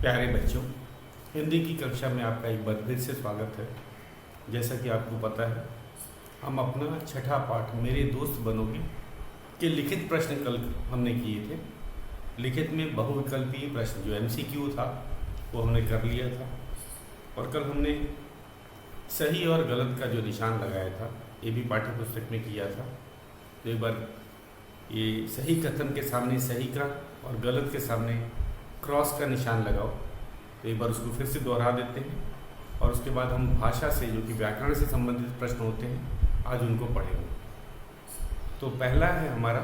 प्यारे बच्चों, हिंदी की कक्षा में आपका एक बार फिर से स्वागत है। जैसा कि आपको पता है, हम अपना छठा पाठ मेरे दोस्त बनोगे के लिखित प्रश्न कल हमने किए थे। लिखित में बहुविकल्पीय प्रश्न जो एमसीक्यू था वो हमने कर लिया था, और कल हमने सही और गलत का जो निशान लगाया था ये भी पाठ्य पुस्तक में किया था। तो एक बार ये सही कथन के सामने सही का और गलत के सामने क्रॉस का निशान लगाओ। तो एक बार उसको फिर से दोहरा देते हैं, और उसके बाद हम भाषा से जो कि व्याकरण से संबंधित प्रश्न होते हैं आज उनको पढ़ेंगे। तो पहला है हमारा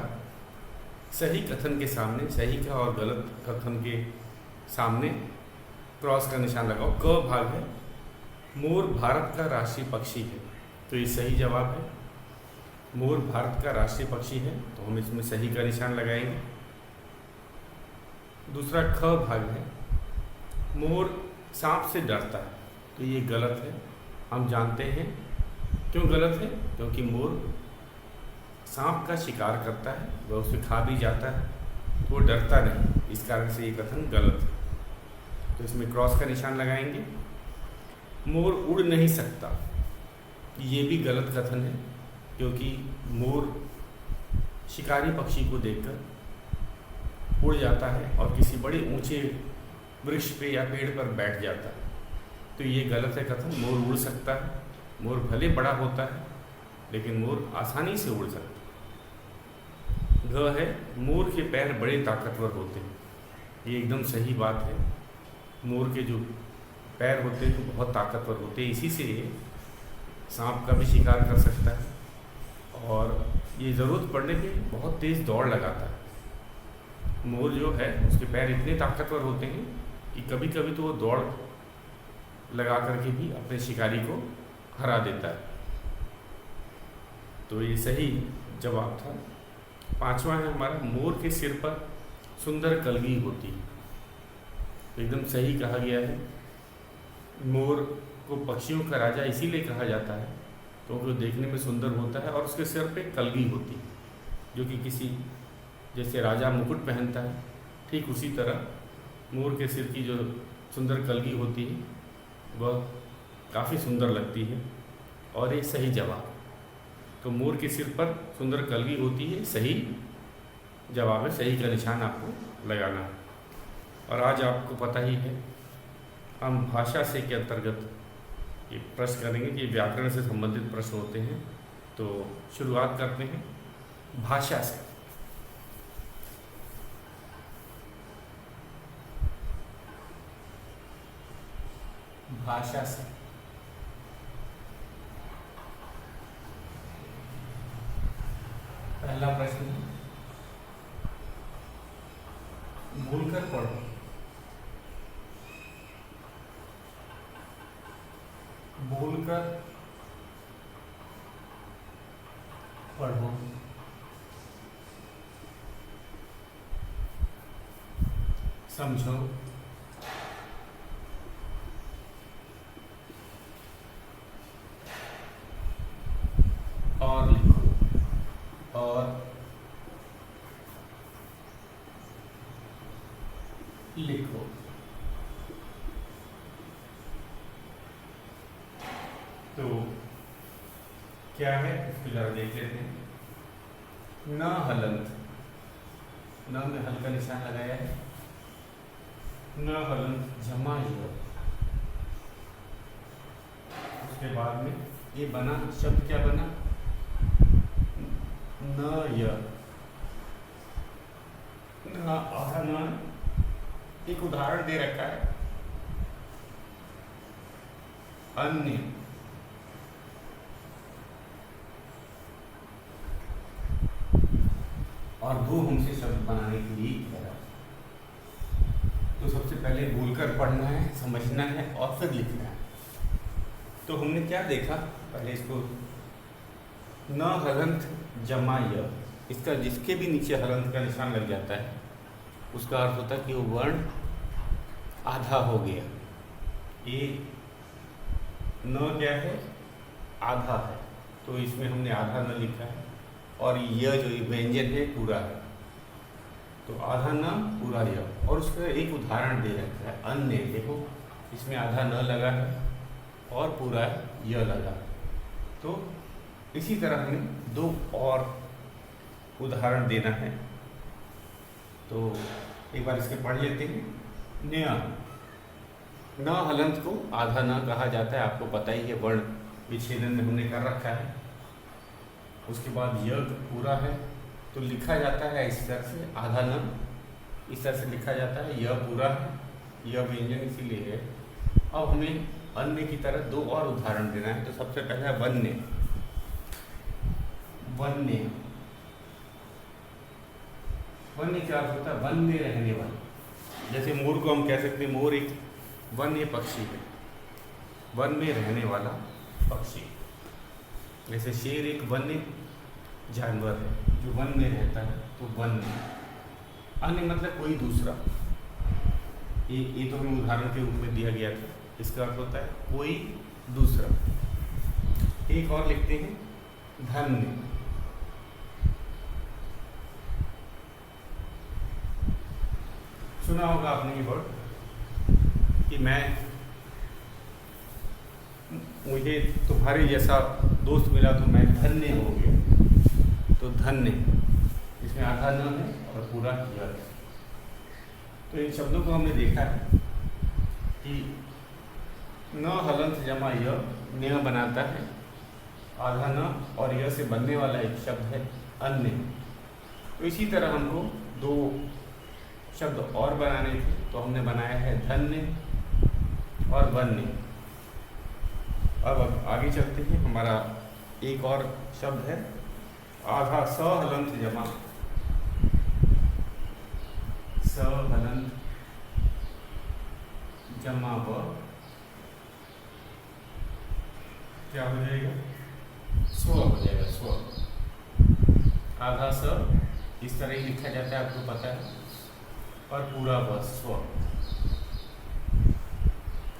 सही कथन के सामने सही का और गलत कथन के सामने क्रॉस का निशान लगाओ। क भाग है, मोर भारत का राष्ट्रीय पक्षी है, तो ये सही जवाब है। मोर भारत का राष्ट्रीय पक्षी है, तो हम इसमें सही का निशान लगाएंगे। दूसरा ख भाग है, मोर सांप से डरता है, तो ये गलत है। हम जानते हैं क्यों गलत है, क्योंकि मोर सांप का शिकार करता है, वह उसे खा भी जाता है, तो वो डरता नहीं, इस कारण से ये कथन गलत है। तो इसमें क्रॉस का निशान लगाएंगे। मोर उड़ नहीं सकता, ये भी गलत कथन है, क्योंकि मोर शिकारी पक्षी को देखकर उड़ जाता है और किसी बड़े ऊंचे वृक्ष पे या पेड़ पर बैठ जाता है, तो ये गलत है कथन। मोर उड़ सकता है, मोर भले बड़ा होता है लेकिन मोर आसानी से उड़ सकता है। घ है, मोर के पैर बड़े ताकतवर होते हैं, ये एकदम सही बात है। मोर के जो पैर होते हैं बहुत ताकतवर होते हैं, इसी से ये सांप का भी शिकार कर सकता है, और ये ज़रूरत पड़ने पे बहुत तेज़ दौड़ लगाता है। मोर जो है उसके पैर इतने ताकतवर होते हैं कि कभी कभी तो वो दौड़ लगा करके भी अपने शिकारी को हरा देता है, तो ये सही जवाब था। पांचवा है हमारा, मोर के सिर पर सुंदर कलगी होती है, तो एकदम सही कहा गया है। मोर को पक्षियों का राजा इसीलिए कहा जाता है क्योंकि वो देखने में सुंदर होता है और उसके सिर पे कलगी होती है, जो कि किसी जैसे राजा मुकुट पहनता है, ठीक उसी तरह मोर के सिर की जो सुंदर कलगी होती है वह काफ़ी सुंदर लगती है, और ये सही जवाब। तो मोर के सिर पर सुंदर कलगी होती है, सही जवाब है, सही का निशान आपको लगाना है। और आज आपको पता ही है हम भाषा से के अंतर्गत ये प्रश्न करेंगे कि व्याकरण से संबंधित प्रश्न होते हैं। तो शुरुआत करते हैं भाषा से। भाषा से पहला प्रश्न, भूलकर पढ़ो। भूलकर पढ़ो, समझो, और लिखो, और लिखो। तो क्या है इसको जरा देख लेते हैं। न हलंत, न में हल का निशान लगाया है। न हलंत जमा य, उसके बाद में ये बना शब्द क्या बना, न य, आधा न। एक उदाहरण दे रखा है, अन्य, और दो हमसे शब्द बनाने के लिए कह रहा है। तो सबसे पहले भूलकर पढ़ना है, समझना है और फिर लिखना है। तो हमने क्या देखा, पहले इसको न हलंत जमा य, इसका जिसके भी नीचे हलंत का निशान लग जाता है उसका अर्थ होता है कि वो वर्ण आधा हो गया। ये न क्या है, आधा है, तो इसमें हमने आधा न लिखा है, और यह जो व्यंजन है पूरा है। तो आधा न पूरा य, और उसका एक उदाहरण दे रखा है अन्य। देखो इसमें आधा न लगा है और पूरा य लगा। तो इसी तरह हमें दो और उदाहरण देना है। तो एक बार इसके पढ़ लेते हैं। न्य, न हलंत को आधा न कहा जाता है, आपको पता ही है, वर्ण विच्छेदन में हमने कर रखा है। उसके बाद य पूरा है तो लिखा जाता है इस तरह से, आधा न इस तरह से लिखा जाता है, य पूरा है, य व्यंजन इसीलिए है। अब हमें अन्य की तरह दो और उदाहरण देना है। तो सबसे पहला है वन्य। वन्य, वन्य क्या अर्थ होता है? वन में रहने वाला। जैसे मोर को हम कह सकते हैं मोर एक वन्य पक्षी है, वन में रहने वाला पक्षी। जैसे शेर एक वन्य जानवर है जो वन में रहता है, तो वन्य। अन्य मतलब कोई दूसरा। ये तो हमें उदाहरण के रूप में दिया गया था। इसका अर्थ होता है कोई दूसरा। एक और लिखते हैं धन्य। सुना होगा आपने ये वर्ड कि मुझे तुम्हारे जैसा दोस्त मिला तो मैं धन्य हो गया। तो धन्य, इसमें आधा न है और पूरा य है। तो इन शब्दों को हमने देखा है कि न हलंत जमा य न्य बनाता है, आधा न और य से बनने वाला एक शब्द है अन्य। तो इसी तरह हमको दो शब्द और बनाने थे, तो हमने बनाया है धन्य और वन्य। अब आगे चलते हैं। हमारा एक और शब्द है आधा स हलंत जमा, स हलंत जमा व, क्या हो जाएगा? स्व हो जाएगा, स्व। आधा स इस तरह ही लिखा जाता है, आपको पता है, और पूरा व स्व।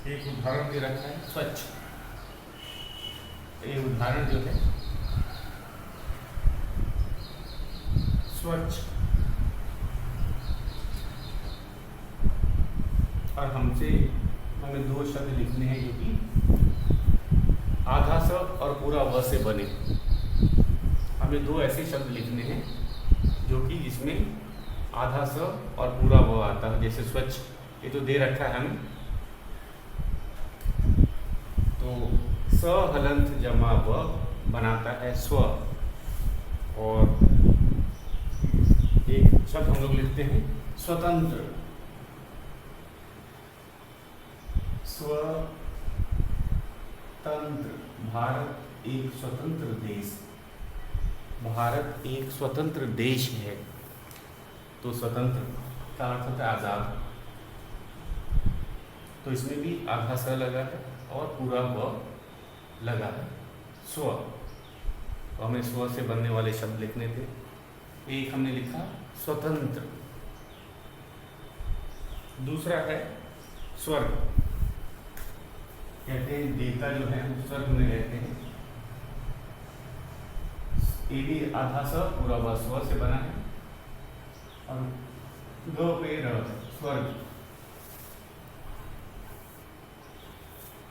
एक उदाहरण दे रखा है स्वच्छ। ये उदाहरण जो है स्वच्छ, और हमें दो शब्द लिखने हैं जो कि आधा स और पूरा व से बने। हमें दो ऐसे शब्द लिखने हैं जो कि जिसमें आधा स और पूरा व आता है। जैसे स्वच्छ, ये तो दे रखा है हमें। तो स हलंत जमा व बनाता है स्व। और एक शब्द हम लोग लिखते हैं स्वतंत्र। स्वतंत्र, भारत एक स्वतंत्र देश। भारत एक स्वतंत्र देश है। तो स्वतंत्र का अर्थ होता है आज़ाद। तो इसमें भी आधा स लगा है और पूरा व लगा है, स्व। तो हमें स्व से बनने वाले शब्द लिखने थे। एक हमने लिखा स्वतंत्र। दूसरा है स्वर्ग। कहते हैं देवता जो है स्वर्ग में रहते हैं। ये भी आधा स पूरा व स्व से बना है। और ग पे र, स्वर्ग।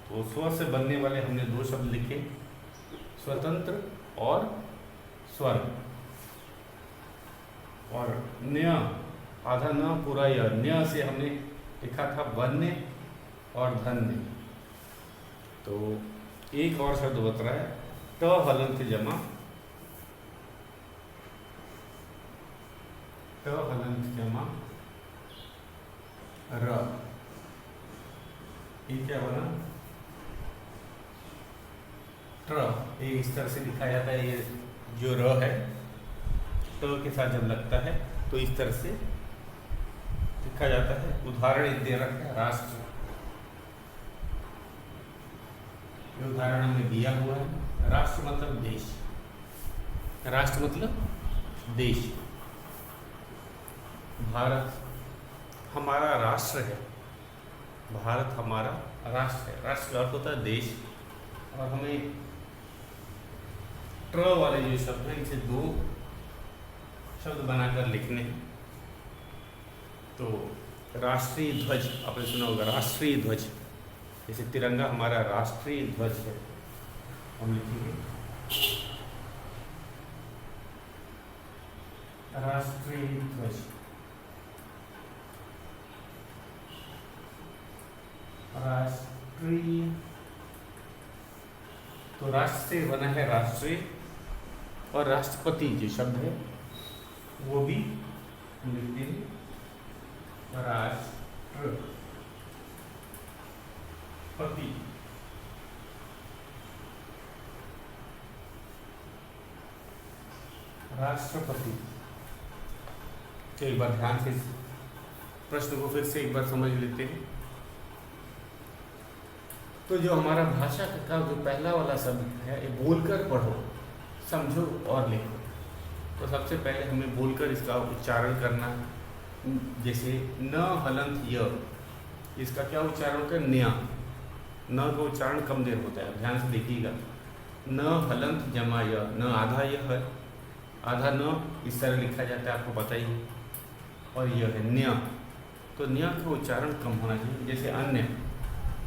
तो स्व से बनने वाले हमने दो शब्द लिखे, स्वतंत्र और स्वर्ग। और न्य, आधा न पूरा य, न्य से हमने लिखा था वन्य और धन्य। तो एक और शब्द बता रहा है त हलंत जमा, त हलंत जमा र। ये क्या बना? ट्र। ये इस तरह से लिखा जाता है। ये जो र है ट के साथ जब लगता है तो इस तरह से लिखा जाता है। उदाहरण दे रखा है राष्ट्र। ये उदाहरण हमने दिया हुआ है। राष्ट्र मतलब देश। राष्ट्र मतलब देश। भारत हमारा राष्ट्र है। भारत हमारा राष्ट्र है। राष्ट्र का अर्थ होता है देश। और हमें ट्र वाले जो शब्द हैं, इनसे दो शब्द बनाकर लिखने हैं। तो राष्ट्रीय ध्वज आपने सुना होगा, राष्ट्रीय ध्वज, जैसे तिरंगा हमारा राष्ट्रीय ध्वज है, हम लिखेंगे राष्ट्रीय ध्वज। राष्ट्रीय, तो राष्ट्र से बना है राष्ट्रीय, और राष्ट्रपति जो शब्द है वो भी हम लिखते हैं राष्ट्रपति। राष्ट्रपति। तो एक बार ध्यान से प्रश्न को फिर से एक बार समझ लेते हैं। तो जो हमारा भाषा का जो पहला वाला शब्द है, ये बोलकर पढ़ो, समझो और लिखो। तो सबसे पहले हमें बोलकर इसका उच्चारण करना है। जैसे न हलंत य, इसका क्या उच्चारण होता है? न्या। न का उच्चारण कम देर होता है, ध्यान से देखिएगा। न हलंत जमा य, न आधा य है, आधा न इस तरह लिखा जाता है, आपको पता ही है। और यह है न्या, तो न्या का उच्चारण कम होना चाहिए। जैसे अन्य,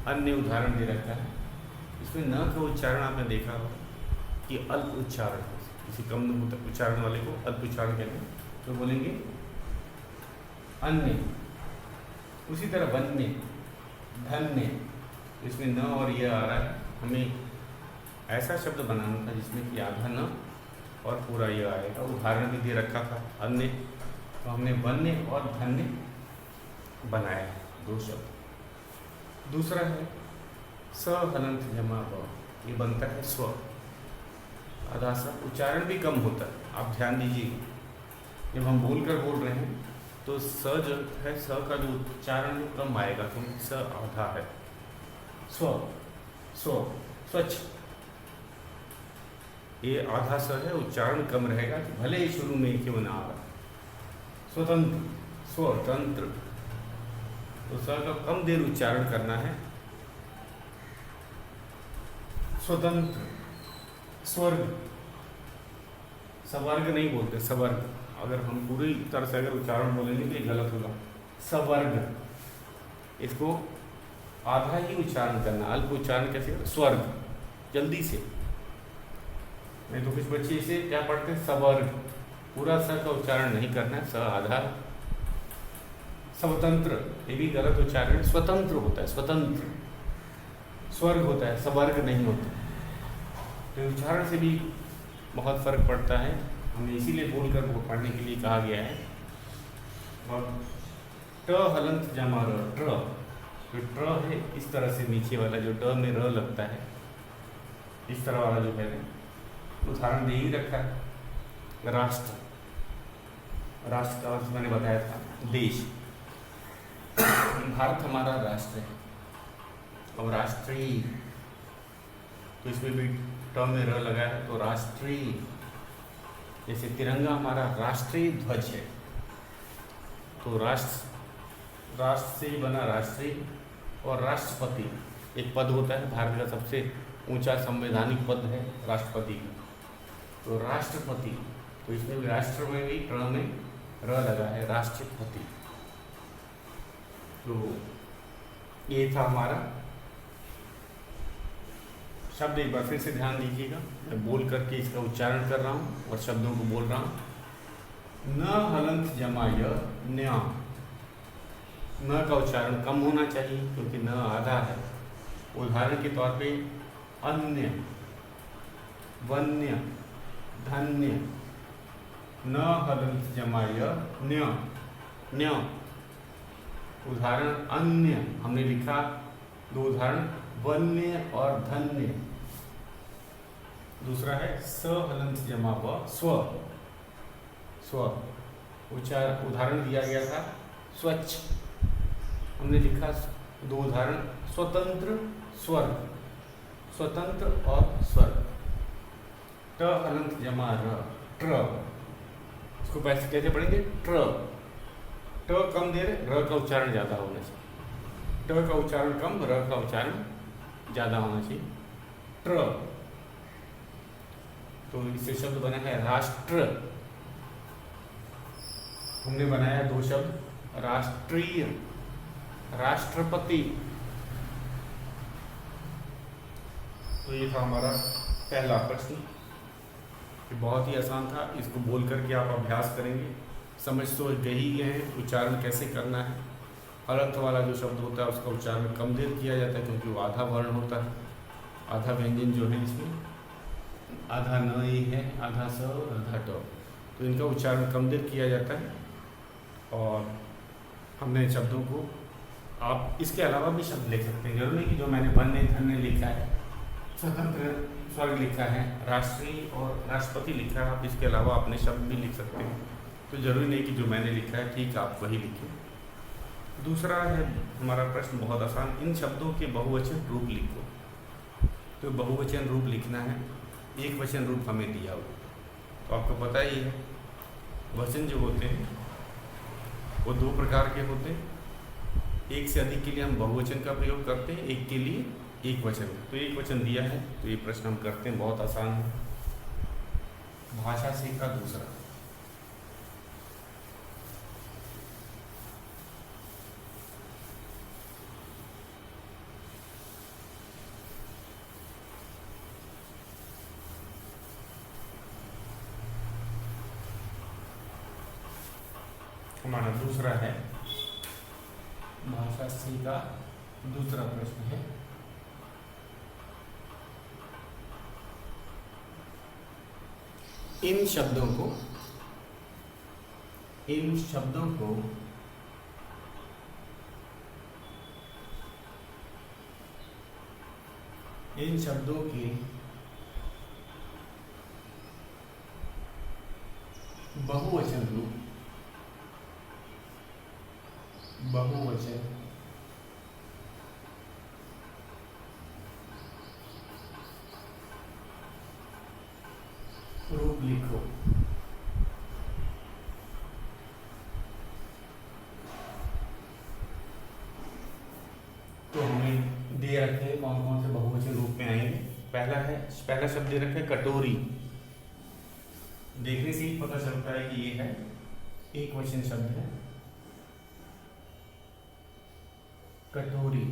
अन्य उदाहरण दे रखा है, इसमें न का उच्चारण आपने देखा हो कि अल्प उच्चारण, किसी कम उच्चारण वाले को अल्प उच्चारण कहते हैं, तो बोलेंगे अन्य। उसी तरह वन्य, धन्य, इसमें न और ये आ रहा है, हमें ऐसा शब्द बनाना था जिसमें कि आधा न और पूरा ये आएगा। उदाहरण भी दे रखा था अन्य, तो हमने वन्य और धन्य बनाया है, दो शब्द। दूसरा है स हलंत जमा ब, ये बनता है स्व, आधा सा, उच्चारण भी कम होता है। आप ध्यान दीजिए, जब हम बोलकर बोल रहे हैं तो स जो है, स का जो उच्चारण जो कम आएगा, क्योंकि स आधा है। स्व, स्व, स्वच्छ, ये आधा स है, उच्चारण कम रहेगा, भले ही शुरू में क्यों ना आ रहा। स्वतंत्र, स्वतंत्र, तो स का कम देर उच्चारण करना है। स्वतंत्र, स्वर्ग, सवर्ग नहीं बोलते, सवर्ग। अगर हम पूरी तरह से अगर उच्चारण बोलेंगे तो ये गलत होगा। सवर्ग, इसको आधा ही उच्चारण करना, अल्प उच्चारण कैसे? स्वर्ग, जल्दी से। नहीं तो कुछ बच्चे इसे क्या पढ़ते हैं? सवर्ग, पूरा स का उच्चारण नहीं करना है, स आधा। स्वतंत्र, ये भी गलत उच्चारण, स्वतंत्र होता है, स्वतंत्र, स्वर्ग होता है, सवर्ग नहीं होता। तो उच्चारण से भी बहुत फर्क पड़ता है, हमें इसीलिए बोलकर वो पढ़ने के लिए कहा गया है। और ट हलंत जमा र, ट्र, जो ट्र है इस तरह से नीचे वाला, जो ट में र लगता है, इस तरह वाला जो है, उदाहरण दे ही रखा है। राष्ट्र, राष्ट्र का अर्थ मैंने बताया था देश। भारत हमारा राष्ट्र है, और राष्ट्रीय, तो इसमें भी ट में र लगा है, तो राष्ट्रीय। जैसे तिरंगा हमारा राष्ट्रीय ध्वज है, तो राष्ट्र, राष्ट्र से ही बना राष्ट्रीय। और राष्ट्रपति एक पद होता है, भारत का सबसे ऊंचा संवैधानिक पद है राष्ट्रपति का, तो राष्ट्रपति। तो इसमें भी राष्ट्र में भी ट में र लगा है, राष्ट्रपति। तो ये था हमारा शब्द। एक बार फिर से ध्यान दीजिएगा, मैं बोल करके इसका उच्चारण कर रहा हूँ और शब्दों को बोल रहा हूँ। न हलंत जमा य, न्या, न का उच्चारण कम होना चाहिए क्योंकि न आधा है। उदाहरण के तौर पे अन्य, वन्य, धन्य। न हलंत जमा य, न्य, न्य। उदाहरण अन्य हमने लिखा, दो उदाहरण वन्य और धन्य। दूसरा है स हलंत जमा ब, स्व, स्व। उदाहरण दिया गया था स्वच्छ, हमने लिखा दो उदाहरण स्वतंत्र, स्वर्ग, स्वतंत्र और स्वर्ग। ट हलंत जमा र, ट्र, इसको कैसे पढ़ेंगे? ट्र, ट कम देर, र का उच्चारण ज़्यादा होना चाहिए। ट का उच्चारण कम, र का उच्चारण ज़्यादा होना चाहिए। ट्र, तो इससे शब्द बना है राष्ट्र। हमने बनाया दो शब्द, राष्ट्रीय, राष्ट्रपति। तो ये था हमारा पहला प्रश्न। ये बहुत ही आसान था, इसको बोल करके आप अभ्यास करेंगे, समझ तो गए ही गए हैं उच्चारण कैसे करना है। हलंत वाला जो शब्द होता है उसका उच्चारण कम देर किया जाता है क्योंकि वो आधा वर्ण होता है, आधा व्यंजन जो है इसमें, आधा न ही है, आधा स और आधा ट, तो इनका उच्चारण कम देर किया जाता है। और हमने शब्दों को, आप इसके अलावा भी शब्द लिख सकते हैं, जरूरी कि जो मैंने वन्य धन्य लिखा है, स्वतंत्र स्वर्ग लिखा है, राष्ट्रीय और राष्ट्रपति लिखा है, आप इसके अलावा अपने शब्द भी लिख सकते हैं। तो जरूरी नहीं कि जो मैंने लिखा है ठीक आप वही लिखें। दूसरा है हमारा प्रश्न बहुत आसान, इन शब्दों के बहुवचन रूप लिखो। तो बहुवचन रूप लिखना है, एक वचन रूप हमें दिया हुआ, तो आपको पता ही है वचन जो होते हैं वो दो प्रकार के होते हैं। एक से अधिक के लिए हम बहुवचन का प्रयोग करते हैं, एक के लिए एक वचन। तो एक वचन दिया है तो ये प्रश्न हम करते हैं, बहुत आसान है। भाषा सीखा दूसरा, हमारा दूसरा है भाषा सी का दूसरा प्रश्न है, इन शब्दों को इन शब्दों के बहुवचन रूप लिखो। तो हमें दे रखे हैं कौन कौन से बहुवचन रूप में आएंगे। पहला शब्द दे रखे कटोरी, देखने से ही पता चलता है कि ये है एक वचन शब्द है, कटोरी।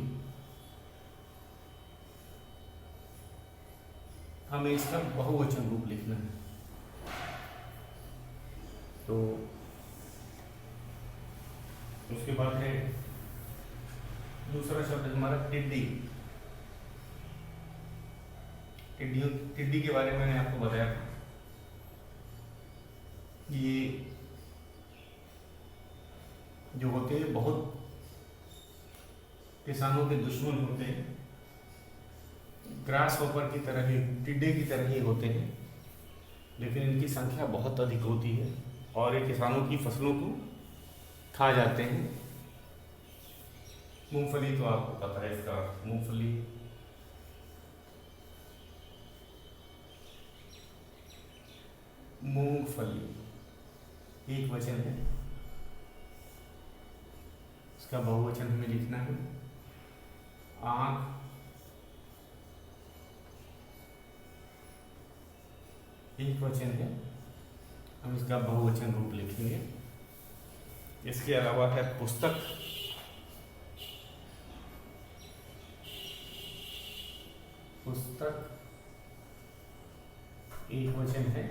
हमें इसका बहुवचन रूप लिखना है। तो उसके बाद है दूसरा शब्द हमारा टिड्डी। टिड्डी के बारे में मैंने आपको बताया था, ये जो होते हैं बहुत किसानों के दुश्मन होते हैं, ग्रास हॉपर की तरह ही, टिड्डे की तरह ही होते हैं, लेकिन इनकी संख्या बहुत अधिक होती है और ये किसानों की फसलों को खा जाते हैं। मूंगफली तो आपको पता है इसका, मूंगफली एक वचन है, इसका बहुवचन हमें लिखना है। आँख एक वचन है, हम इसका बहुवचन रूप लिखेंगे। इसके अलावा है पुस्तक, एक वचन है,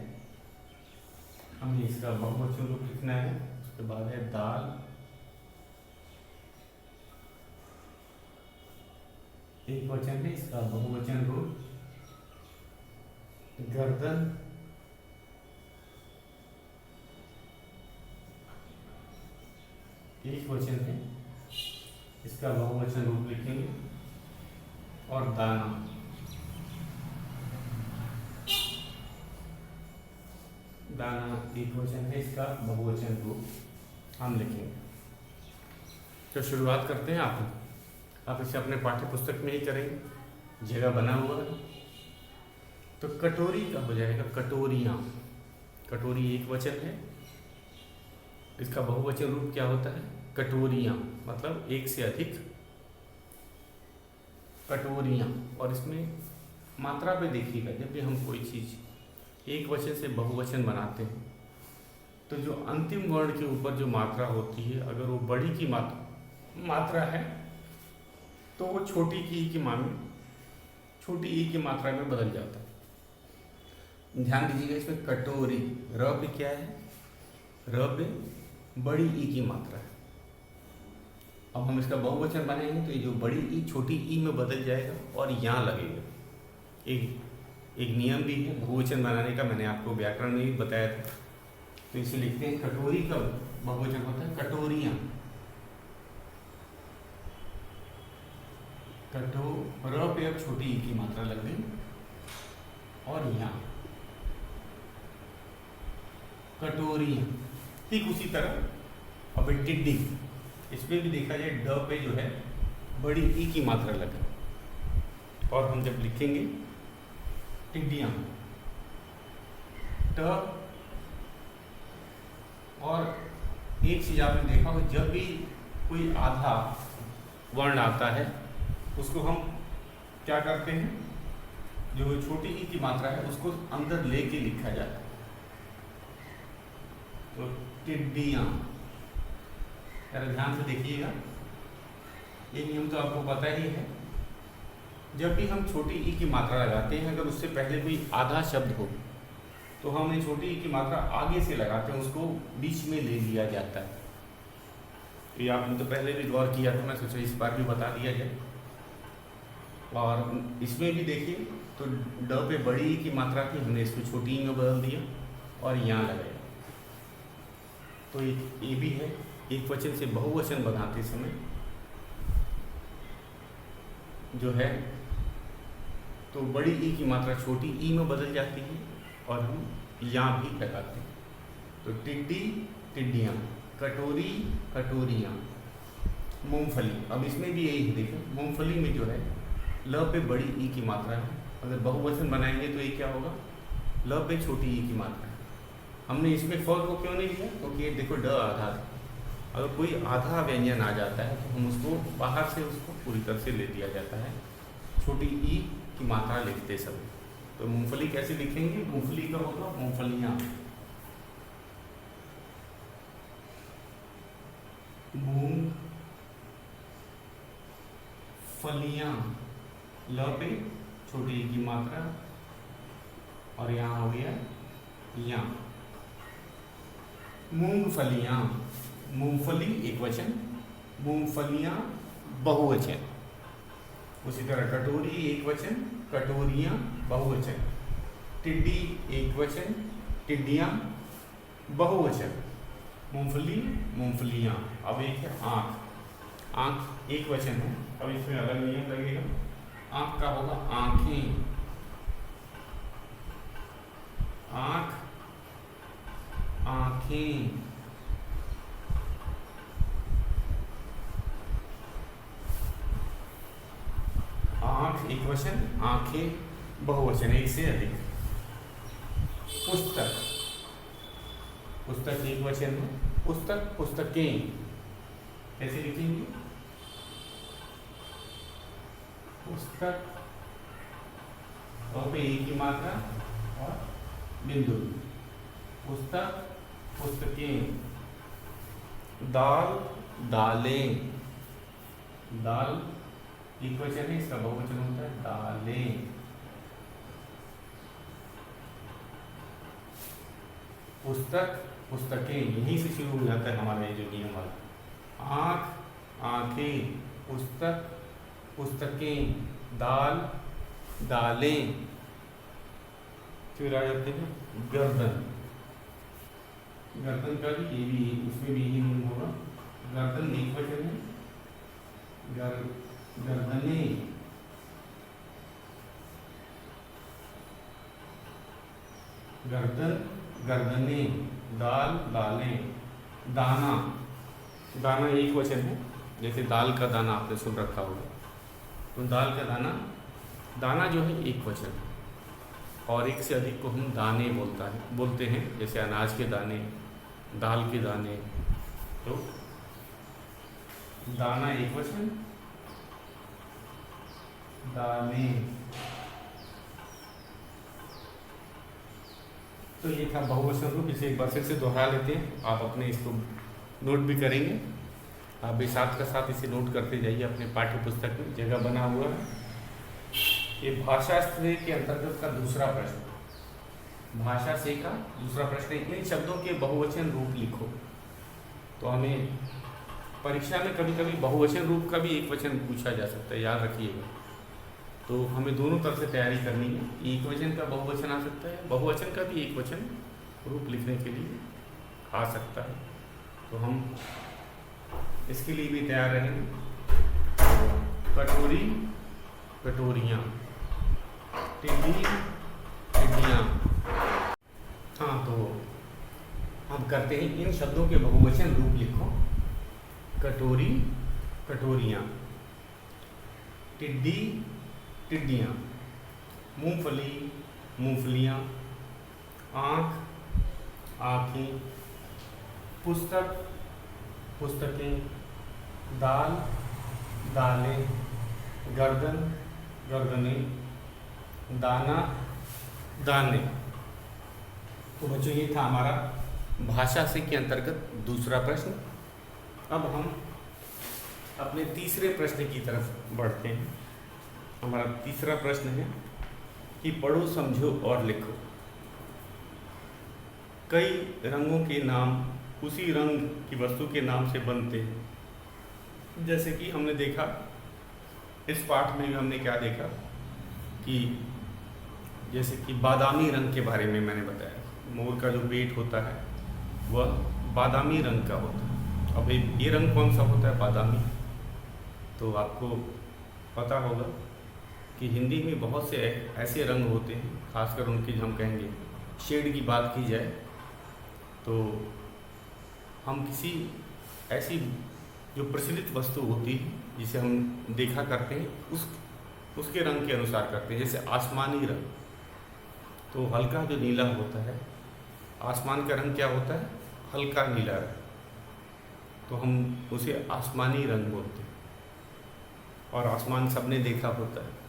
हमें इसका बहुवचन रूप लिखना है। उसके बाद है दाल, एक वचन है, इसका बहुवचन रूप गर्दन, एक वचन है, इसका बहुवचन रूप लिखेंगे। और दाना, एक वचन है, इसका बहुवचन रूप हम लिखेंगे। तो शुरुआत करते हैं। आप इसे अपने पाठ्य पुस्तक में ही करेंगे, जगह बना हुआ है। तो कटोरी का हो जाएगा कटोरियाँ। कटोरी एक वचन है, इसका बहुवचन रूप क्या होता है? कटोरियाँ, मतलब एक से अधिक कटोरियाँ। और इसमें मात्रा पे देखिएगा, जब भी हम कोई चीज़ एक वचन से बहुवचन बनाते हैं तो जो अंतिम वर्ण के ऊपर जो मात्रा होती है, अगर वो बड़ी की मात्रा है तो वो छोटी की की मान में, छोटी ई की मात्रा में बदल जाता है। ध्यान दीजिएगा, इसमें कटोरी, र पे क्या है, र पे बड़ी ई की मात्रा है। अब हम इसका बहुवचन बनाएंगे तो ये जो बड़ी ई छोटी ई में बदल जाएगा और यहाँ लगेगा। एक नियम भी है बहुवचन बनाने का, मैंने आपको व्याकरण में भी बताया था। तो इसे लिखते हैं, कटोरी का बहुवचन होता है कटोरियाँ। र पे अब छोटी ई की मात्रा लग गई और यहाँ कटोरियाँ। ठीक उसी तरह अब टिड्डी, इसमें भी देखा जाए ड पे जो है बड़ी ई की मात्रा लगे और हम जब लिखेंगे टिड्डियाँ, ट, और एक चीज आपने देखा हो, जब भी कोई आधा वर्ण आता है उसको हम क्या करते हैं, जो छोटी ई की मात्रा है उसको अंदर लेके लिखा जाता है। तो टिड्डियाँ, जरा ध्यान से देखिएगा, ये नियम तो आपको पता ही है। जब भी हम छोटी ई की मात्रा लगाते हैं, अगर उससे पहले कोई आधा शब्द हो तो हम छोटी ई की मात्रा आगे से लगाते हैं, उसको बीच में ले लिया जाता है। तो ये आपने तो पहले भी गौर किया था, मैं सोचा इस बार भी बता दिया जाए। और इसमें भी देखिए, तो ड पे बड़ी ई की मात्रा थी, हमने इसको छोटी ई में बदल दिया और यहाँ लगाया। तो ये भी है, एक वचन से बहुवचन बनाते समय जो है तो बड़ी ई की मात्रा छोटी ई में बदल जाती है और हम यहाँ भी लगाते हैं। तो टिड्डी टिड्डियाँ, कटोरी कटोरियाँ, मूंगफली। अब इसमें भी यही है, देखो मूंगफली में जो है ल पे बड़ी ई की मात्रा है, अगर बहुवचन बनाएंगे तो ये क्या होगा, ल पे छोटी ई की मात्रा है। हमने इसमें फल को क्यों नहीं लिया, क्योंकि ये देखो ड आधा था। अगर कोई आधा व्यंजन आ जाता है तो हम उसको बाहर से उसको पूरी तरह से ले लिया जाता है, छोटी ई की मात्रा लिखते समय। तो मूंगफली कैसे लिखेंगे, मूंगफली का होगा मूंगफलियाँ, मूंग फलियाँ, ल पे छोटी ई की मात्रा और यहाँ हो गया यहाँ मूंगफलियाँ। मूंगफली एक वचन, मूंगफलियाँ बहुवचन। उसी तरह कटोरी एक वचन, कटोरियाँ बहुवचन। टिड्डी एक वचन, टिड्डियाँ बहुवचन। मूंगफली मूंगफलियाँ। अब एक है आँख, आँख एक वचन है, अब इसमें अलग नियम लगेगा। आँख का होगा आँखें, आँख आँखें। आँख एक वचन, आँखें बहुवचन, एक से अधिक। पुस्तक, पुस्तक एक वचन है, पुस्तक पुस्तकें। कैसे लिखेंगे, पुस्तक पे एक ही मात्रा और बिंदु, पुस्तक पुस्तकें। दाल दालें, दाल एक वचन है, इसका बहुवचन होता है दालें। पुस्तक पुस्तकें, यहीं से शुरू हो जाता है हमारा ये जो नियम वाला। आँख आँखें, पुस्तक पुस्तकें, दाल दालें। फिर आ जाते हैं गर्दन, गर्दन का भी ये भी, उसमें भी यही नियम होगा। गर्दन एक वचन है, गर्दने। गर्दन गर्दने, दाल दालें। दाना, दाना एक वचन है, जैसे दाल का दाना आपने सुन रखा होगा, तो दाल का दाना, दाना जो है एक वचन है और एक से अधिक को हम दाने बोलते हैं, जैसे अनाज के दाने, दाल के दाने। तो दाना एक वचन, दाने। तो ये था बहुवचन रूप। इसे एक बार फिर से दोहरा लेते हैं, आप अपने इसको नोट भी करेंगे। आप भी साथ का साथ इसे नोट करते जाइए, अपने पाठ्य पुस्तक में जगह बना हुआ है। ये भाषा से के अंतर्गत का दूसरा प्रश्न, भाषा से का दूसरा प्रश्न है, इन शब्दों के बहुवचन रूप लिखो। तो हमें परीक्षा में कभी कभी बहुवचन रूप का भी एक वचन पूछा जा सकता है, याद रखिएगा। तो हमें दोनों तरफ से तैयारी करनी है। एक वचन का बहुवचन आ सकता है, बहुवचन का भी एक वचन रूप लिखने के लिए आ सकता है। तो हम इसके लिए भी तैयार रहेंगे। कटोरी कटोरियाँ, टिड्डी टिड्डियाँ। हाँ, तो हम करते हैं, इन शब्दों के बहुवचन रूप लिखो। कटोरी कटोरियाँ, टिड्डी टिड्डियाँ, मूंगफली मूंगफलियाँ, आँख आँखें, पुस्तक पुस्तकें, दाल दालें, गर्दन गर्दनें, दाना दाने। तो बच्चों, ये था हमारा भाषा से के अंतर्गत दूसरा प्रश्न। अब हम अपने तीसरे प्रश्न की तरफ बढ़ते हैं। हमारा तीसरा प्रश्न है कि पढ़ो, समझो और लिखो। कई रंगों के नाम उसी रंग की वस्तु के नाम से बनते हैं। जैसे कि हमने देखा इस पाठ में भी हमने क्या देखा कि जैसे कि बादामी रंग के बारे में मैंने बताया, मोर का जो पेट होता है वह बादामी रंग का होता है। अब ये रंग कौन सा होता है? बादामी। तो आपको पता होगा कि हिंदी में बहुत से ऐसे रंग होते हैं, खासकर उनकी हम कहेंगे शेड की बात की जाए तो हम किसी ऐसी जो प्रचलित वस्तु होती है जिसे हम देखा करते हैं उसके रंग के अनुसार करते हैं। जैसे आसमानी रंग, तो हल्का जो नीला होता है, आसमान का रंग क्या होता है? हल्का नीला रंग, तो हम उसे आसमानी रंग बोलते हैं। और आसमान सबने देखा होता है।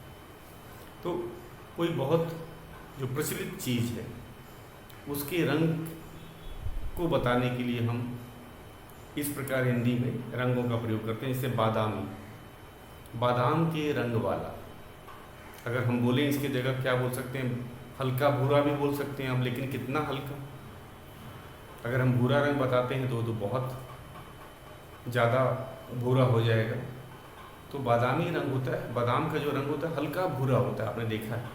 तो कोई बहुत जो प्रचलित चीज़ है उसके रंग को बताने के लिए हम इस प्रकार हिंदी में रंगों का प्रयोग करते हैं। जैसे बादामी, बादाम के रंग वाला। अगर हम बोलें इसकी जगह क्या बोल सकते हैं? हल्का भूरा भी बोल सकते हैं हम, लेकिन कितना हल्का। अगर हम भूरा रंग बताते हैं तो बहुत ज़्यादा भूरा हो जाएगा। तो बादामी रंग होता है, बादाम का जो रंग होता है हल्का भूरा होता है, आपने देखा है,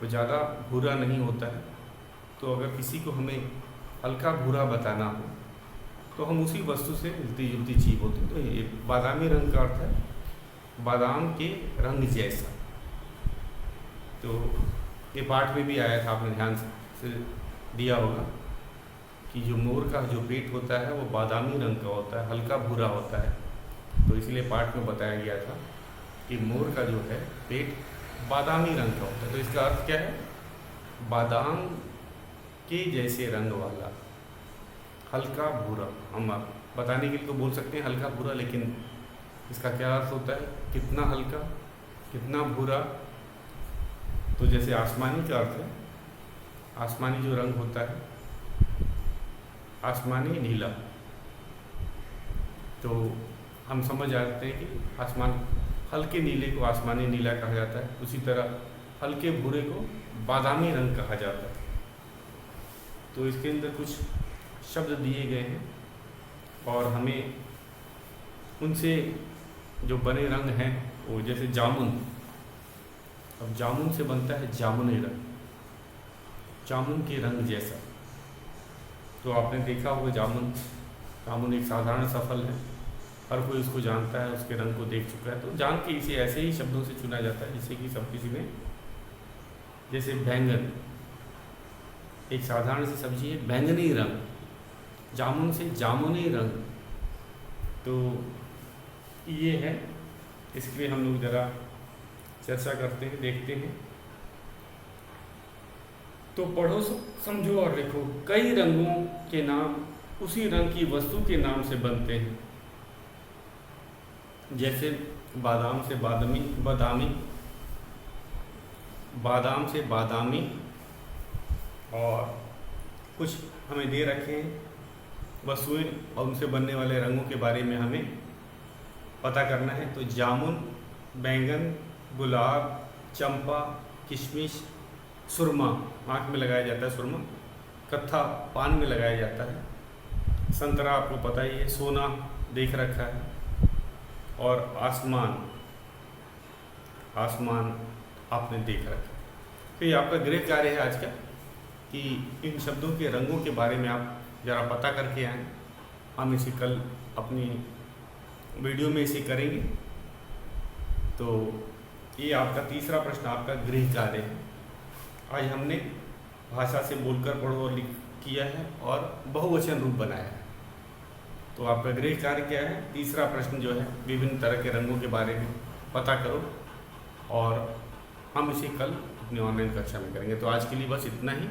वो ज़्यादा भूरा नहीं होता है। तो अगर किसी को हमें हल्का भूरा बताना हो तो हम उसी वस्तु से मिलती जुलती चीज़ होती है। तो ये बादामी रंग का अर्थ है बादाम के रंग जैसा। तो ये पाठ में भी आया था, आपने ध्यान से दिया होगा कि जो मोर का जो पेट होता है वो बादामी रंग का होता है, हल्का भूरा होता है। तो इसलिए पाठ में बताया गया था कि मोर का जो है पेट बादामी रंग का होता है। तो इसका अर्थ क्या है? बादाम के जैसे रंग वाला, हल्का भूरा। हम बताने के लिए तो बोल सकते हैं हल्का भूरा, लेकिन इसका क्या अर्थ होता है? कितना हल्का, कितना भूरा। तो जैसे आसमानी का अर्थ है, आसमानी जो रंग होता है आसमानी नीला, तो हम समझ जाते हैं कि आसमान हल्के नीले को आसमानी नीला कहा जाता है। उसी तरह हल्के भूरे को बादामी रंग कहा जाता है। तो इसके अंदर कुछ शब्द दिए गए हैं और हमें उनसे जो बने रंग हैं वो, जैसे जामुन। अब जामुन से बनता है जामुनी रंग, जामुन के रंग जैसा। तो आपने देखा होगा जामुन एक साधारण सा फल है, हर कोई उसको जानता है, उसके रंग को देख चुका है। तो जान के इसे ऐसे ही शब्दों से चुना जाता है जिससे कि सब किसी में, जैसे बैंगन एक साधारण सी सब्जी है, बैंगनी रंग, जामुन से जामुनी रंग। तो ये है, इसके लिए हम लोग ज़रा चर्चा करते हैं, देखते हैं। तो पढ़ो, समझो और लिखो। कई रंगों के नाम उसी रंग की वस्तु के नाम से बनते हैं। जैसे बादाम से बादामी, बादाम से बादामी, और कुछ हमें दे रखे हैं वस्तुएं और उनसे बनने वाले रंगों के बारे में हमें पता करना है। तो जामुन, बैंगन, गुलाब, चंपा, किशमिश, सुरमा, आँख में लगाया जाता है सुरमा, कत्था पान में लगाया जाता है, संतरा आपको पता ही है, सोना देख रखा है, और आसमान आपने देख रखा है। तो ये आपका गृह कार्य है आज का कि इन शब्दों के रंगों के बारे में आप ज़रा पता करके आएँ। हम इसे कल अपनी वीडियो में इसे करेंगे। तो ये आपका तीसरा प्रश्न आपका गृह कार्य है। आज हमने भाषा से बोलकर पढ़ो और लिख किया है और बहुवचन रूप बनाया है। तो आपका गृह कार्य क्या है? तीसरा प्रश्न जो है विभिन्न तरह के रंगों के बारे में पता करो, और हम इसे कल अपनी ऑनलाइन कक्षा में करेंगे। तो आज के लिए बस इतना ही।